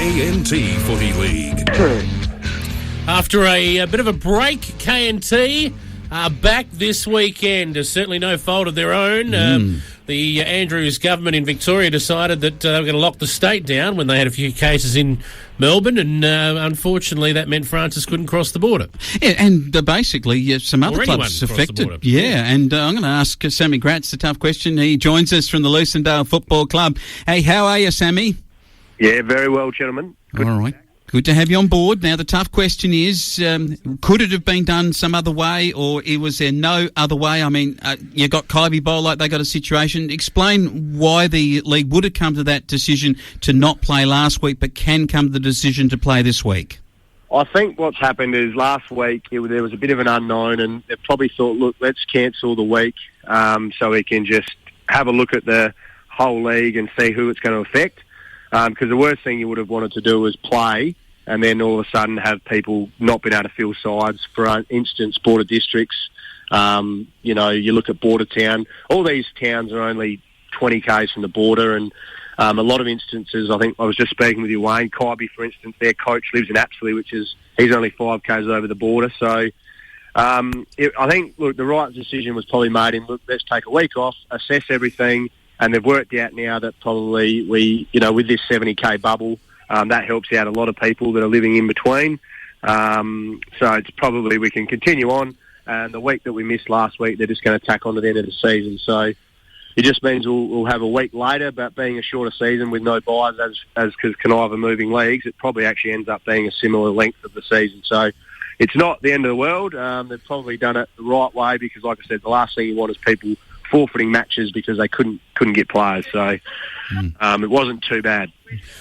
KNT Footy League. After a bit of a break, KNT are back this weekend. Certainly no fault of their own. The Andrews government in Victoria decided that they were going to lock the state down when they had a few cases in Melbourne, and unfortunately that meant Francis couldn't cross the border. Yeah, and basically some other clubs affected. Yeah, and I'm going to ask Sammy Graetz the tough question. He joins us from the Lucendale Football Club. Hey, how are you, Sammy? Yeah, very well, gentlemen. Good. All right. Good to have you on board. Now, the tough question is, could it have been done some other way, or was there no other way? I mean, you got Kowree Bowl, like they got a situation. Explain why the league would have come to that decision to not play last week, but can come to the decision to play this week. I think what's happened is last week there was a bit of an unknown, and they probably thought, look, let's cancel the week so we can just have a look at the whole league and see who it's going to affect. Because the worst thing you would have wanted to do was play and then all of a sudden have people not being able to fill sides. For instance, border districts, you look at Border Town. All these towns are only 20 k's from the border, and a lot of instances, I think I was just speaking with you, Wayne, Kowree, for instance, their coach lives in Apsley, he's only 5 k's over the border. So I think, look, the right decision was probably made in, look, let's take a week off, assess everything. And they've worked out now that probably with this 70k bubble, that helps out a lot of people that are living in between. So it's probably we can continue on. And the week that we missed last week, they're just going to tack on to the end of the season. So it just means we'll have a week later, but being a shorter season with no buys as because Kaniva moving leagues, it probably actually ends up being a similar length of the season. So it's not the end of the world. They've probably done it the right way because, like I said, the last thing you want is people forfeiting matches because they couldn't get players. So it wasn't too bad.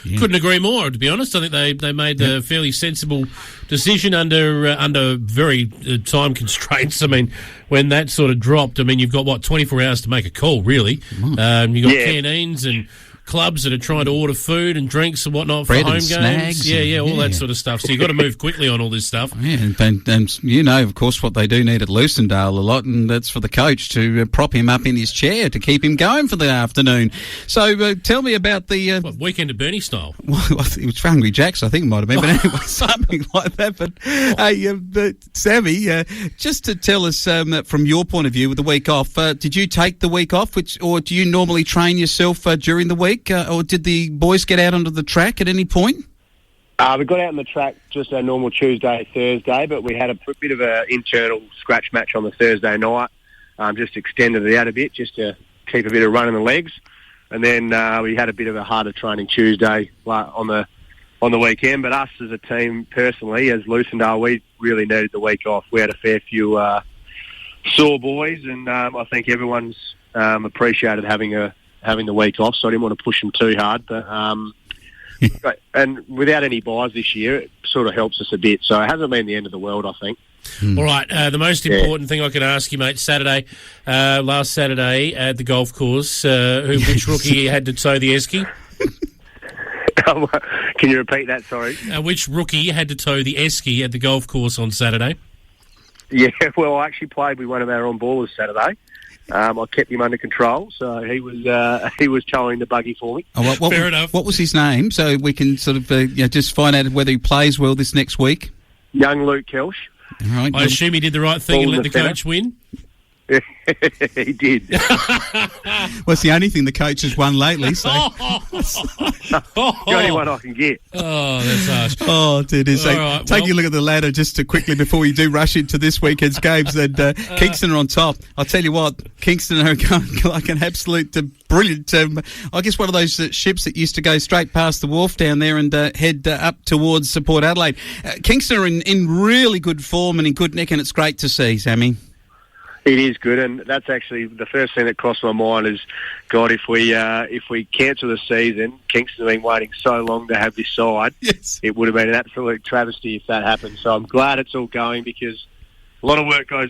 Yeah. Couldn't agree more, to be honest. I think they made a fairly sensible decision under very time constraints. I mean, when that sort of dropped, I mean, you've got, 24 hours to make a call, really. You've got canteens and clubs that are trying to order food and drinks and whatnot for bread home and games. Snags all that sort of stuff. So you've got to move quickly on all this stuff. Yeah, and you know, of course, what they do need at Lucendale a lot, and that's for the coach to prop him up in his chair to keep him going for the afternoon. So tell me about the... Weekend at Bernie style? Well, it was Hungry Jack's, I think it might have been, but anyway, something like that. But Sammy, just to tell us from your point of view with the week off, did you take the week off, or do you normally train yourself during the week? Or did the boys get out onto the track at any point? We got out on the track just our normal Tuesday, Thursday, but we had a bit of an internal scratch match on the Thursday night. Just extended it out a bit just to keep a bit of run in the legs. And then we had a bit of a harder training Tuesday on the weekend. But us as a team, personally, as Lucendale, we really needed the week off. We had a fair few sore boys, and I think everyone's appreciated having the week off, so I didn't want to push them too hard. But and without any buys this year, it sort of helps us a bit. So it hasn't been the end of the world, I think. All right, the most important thing I can ask you, mate, last Saturday at the golf course, which rookie had to tow the esky? Can you repeat that, sorry? Which rookie had to tow the esky at the golf course on Saturday? Yeah, well, I actually played with one of our on-ballers Saturday. I kept him under control, so he was towing the buggy for me. Fair enough. What was his name, so we can sort of just find out whether he plays well this next week? Young Luke Kelsch. All right. I assume he did the right thing and let the coach win? He did. Well, it's the only thing the coach has won lately, so... The only one I can get. Oh, that's harsh. Oh, dude. Take a look at the ladder just quickly before we do rush into this weekend's games. And Kingston are on top. I'll tell you what, Kingston are going like an absolute brilliant... I guess one of those ships that used to go straight past the wharf down there and head up towards Port Adelaide. Kingston are in really good form and in good nick, and it's great to see, Sammy. It is good, and that's actually the first thing that crossed my mind is, God, if we cancel the season, Kingston have been waiting so long to have this side. Yes. It would have been an absolute travesty if that happened. So I'm glad it's all going because a lot of work goes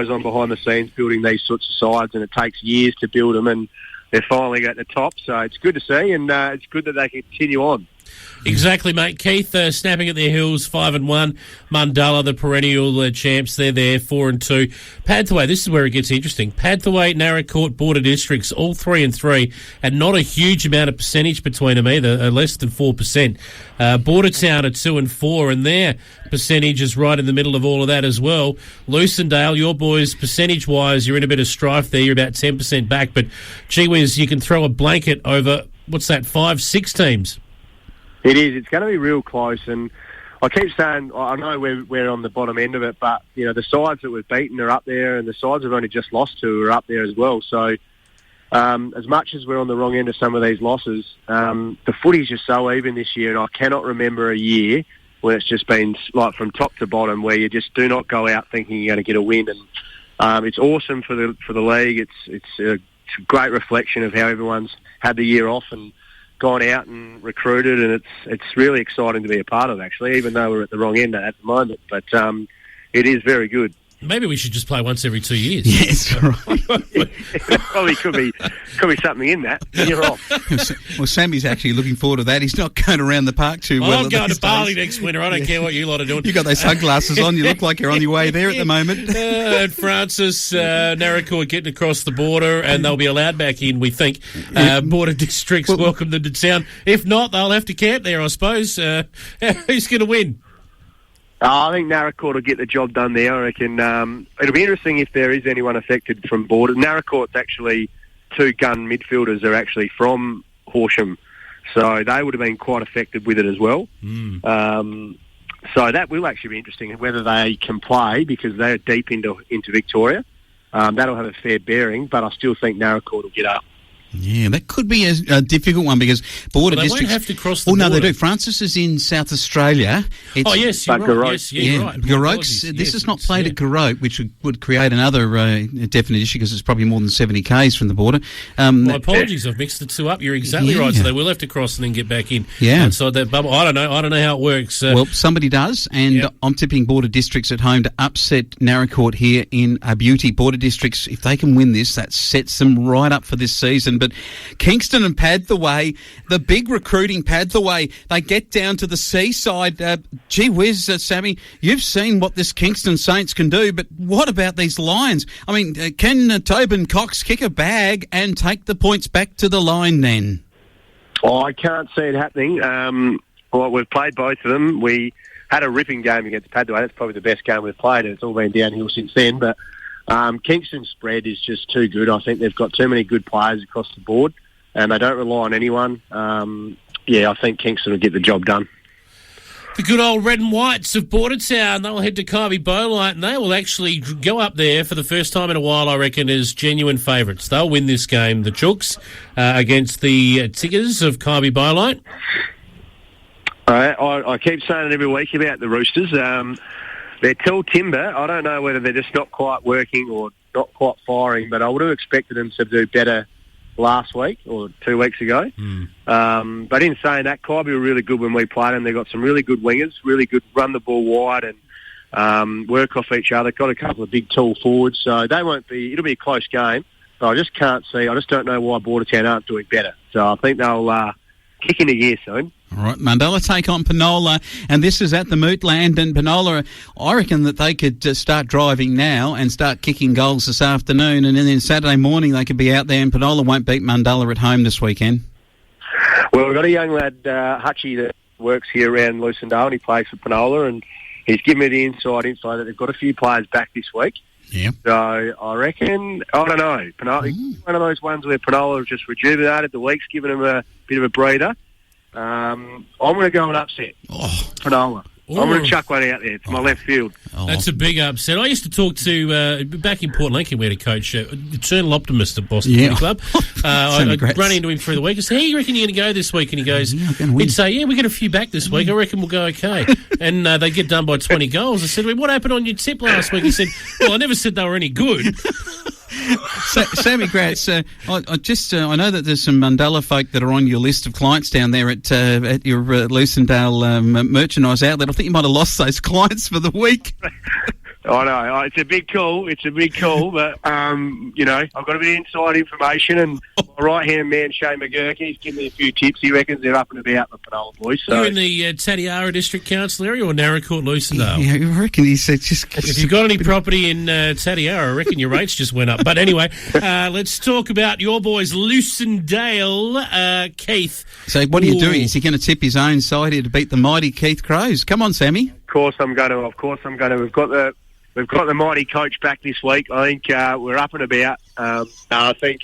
on behind the scenes building these sorts of sides, and it takes years to build them, and they're finally at the top. So it's good to see, and it's good that they can continue on. Exactly, mate. Keith snapping at their heels, 5-1. Mundalla, the perennial champs, they're there, 4-2. Padthaway, this is where it gets interesting. Padthaway, Naracoorte, Border Districts, all 3-3, and not a huge amount of percentage between them either, less than 4%. Bordertown at 2-4, and their percentage is right in the middle of all of that as well. Lucendale, your boys, percentage-wise, you're in a bit of strife there. You're about 10% back, but gee whiz, you can throw a blanket over, 5-6 teams. It is. It's going to be real close, and I keep saying I know we're on the bottom end of it, but the sides that we've beaten are up there, and the sides we've only just lost to are up there as well. So, as much as we're on the wrong end of some of these losses, the footy's just so even this year, and I cannot remember a year when it's just been like from top to bottom, where you just do not go out thinking you're going to get a win, and it's awesome for the league. It's a great reflection of how everyone's had the year off and gone out and recruited, and it's really exciting to be a part of, actually, even though we're at the wrong end at the moment. But it is very good. Maybe we should just play once every 2 years. Yes, right. Probably could be something in that. You're off. Well, Sammy's actually looking forward to that. He's not going around the park too well. I'm going to Bali next winter. I don't care what you lot are doing. You've got those sunglasses on. You look like you're on your way there at the moment. And Francis, Naracoorte getting across the border, and they'll be allowed back in, we think. Border Districts welcome them to town. If not, they'll have to camp there, I suppose. Who's going to win? I think Naracoorte will get the job done there. I reckon it'll be interesting if there is anyone affected from Border. Naracoorte's actually 2 gun midfielders are actually from Horsham, so they would have been quite affected with it as well. So that will actually be interesting whether they can play, because they're deep into Victoria. That'll have a fair bearing, but I still think Naracoorte will get up. Yeah, that could be a difficult one, because Border Districts... They won't have to cross the border. No, they do. Francis is in South Australia. Yes, you're right. Yes, you're right. Gorote, this is not played at Gorote, which would create another definite issue, because it's probably more than 70 k's from the border. My apologies, I've mixed the two up. You're exactly right. So they will have to cross and then get back in outside that bubble. I don't know how it works. Well, somebody does, and I'm tipping Border Districts at home to upset Naracoorte here in a beauty. Border Districts, if they can win this, that sets them right up for this season. But Kingston and Padthaway, the big recruiting Padthaway, they get down to the seaside. Gee whiz, Sammy, you've seen what this Kingston Saints can do, but what about these Lions? I mean, can Tobin Cox kick a bag and take the points back to the line then? Oh, I can't see it happening. Well, we've played both of them. We had a ripping game against Padthaway. That's probably the best game we've played, and it's all been downhill since then. But Kingston's spread is just too good. I think they've got too many good players across the board, and they don't rely on anyone. I think Kingston will get the job done. The good old Red and Whites of Bordertown, they'll head to Kowree Naracoorte, and they will actually go up there for the first time in a while, I reckon, as genuine favourites. They'll win this game, the Chooks, against the Tigers of Kowree Naracoorte. I keep saying it every week about the Roosters. They're tall timber. I don't know whether they're just not quite working or not quite firing, but I would have expected them to do better last week or 2 weeks ago. But in saying that, Kowree were really good when we played them. They've got some really good wingers, really good run the ball wide and work off each other. Got a couple of big tall forwards, so it'll be a close game. But I just don't know why Bordertown aren't doing better. So I think they'll kick into gear soon. All right, Mundalla take on Penola, and this is at the Mootland, and Penola, I reckon that they could start driving now and start kicking goals this afternoon, and then Saturday morning they could be out there, and Penola won't beat Mundalla at home this weekend. Well, we've got a young lad, Hutchie, that works here around Lucendale, and he plays for Penola, and he's given me the inside info that they've got a few players back this week. Yeah. So I reckon, I don't know, Penola, one of those ones where Penola have just rejuvenated, the week's given them a bit of a breather. I'm going to go and upset Penola. I'm going to chuck one out there. It's my left field. That's a big upset. I used to talk to, back in Port Lincoln, we had a coach, eternal optimist at Boston Footy Club. I'd run into him through the week and say, hey, you reckon you're going to go this week? And he goes, he'd say, we got a few back this week. I reckon we'll go okay. And they get done by 20 goals. I said, what happened on your tip last week? He said, well, I never said they were any good. Sammy Graetz, I know that there's some Mundalla folk that are on your list of clients down there at your Lucendale merchandise outlet. I think you might have lost those clients for the week. I know. It's a big call. But, you know, I've got a bit of inside information, and my right-hand man, Shane McGurk, he's given me a few tips. He reckons they're up and about, the Penola boys. So. You're in the Tatiara District Council area or Naracoorte Lucendale? Yeah, I reckon he said just... If you've got any property in Tatiara, I reckon your rates just went up. But anyway, let's talk about your boys, Lucendale, Keith. So what are you doing? Is he going to tip his own side here to beat the mighty Keith Crows? Come on, Sammy. Of course I'm going to. We've got the mighty coach back this week. I think we're up and about. I think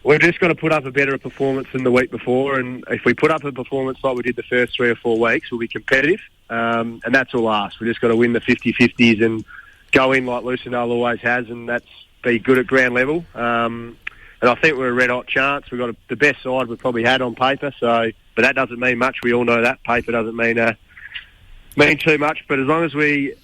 we're just going to put up a better performance than the week before. And if we put up a performance like we did the first 3 or 4 weeks, we'll be competitive. And that's all asked. We're just got to win the 50-50s and go in like Lucendale always has, and that's be good at ground level. And I think we're a red-hot chance. We've got the best side we've probably had on paper. But that doesn't mean much. We all know that. Paper doesn't mean too much. But as long as we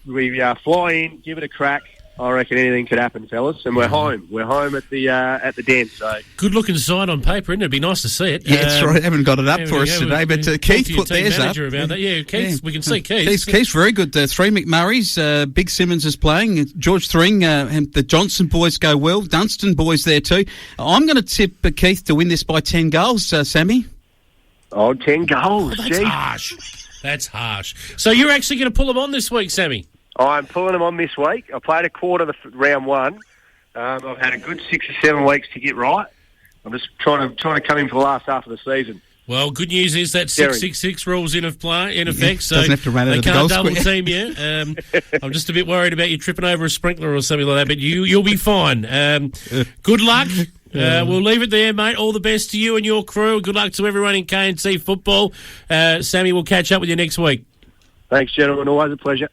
fly in, give it a crack, I reckon anything could happen, fellas. And we're home. We're home at the den. So good-looking side on paper, isn't it? It'd be nice to see it. Yeah, that's right. I haven't got it up for us today, but Keith put theirs up. About that. Yeah, Keith. We can see Keith. Keith's very good. 3 McMurrays. Big Simmons is playing. George Thring and the Johnson boys go well. Dunstan boys there too. I'm going to tip Keith to win this by 10 goals, Sammy. 10 goals. That's harsh. That's harsh. So you're actually going to pull them on this week, Sammy? I'm pulling them on this week. I played a quarter of round 1. I've had a good 6 or 7 weeks to get right. I'm just trying to come in for the last half of the season. Well, good news is that 666 rule's in effect, so doesn't have to run out they of the can't goal double square. team you. I'm just a bit worried about you tripping over a sprinkler or something like that, but you'll be fine. Good luck. We'll leave it there, mate. All the best to you and your crew. Good luck to everyone in KNT football. Sammy, we'll catch up with you next week. Thanks, gentlemen. Always a pleasure.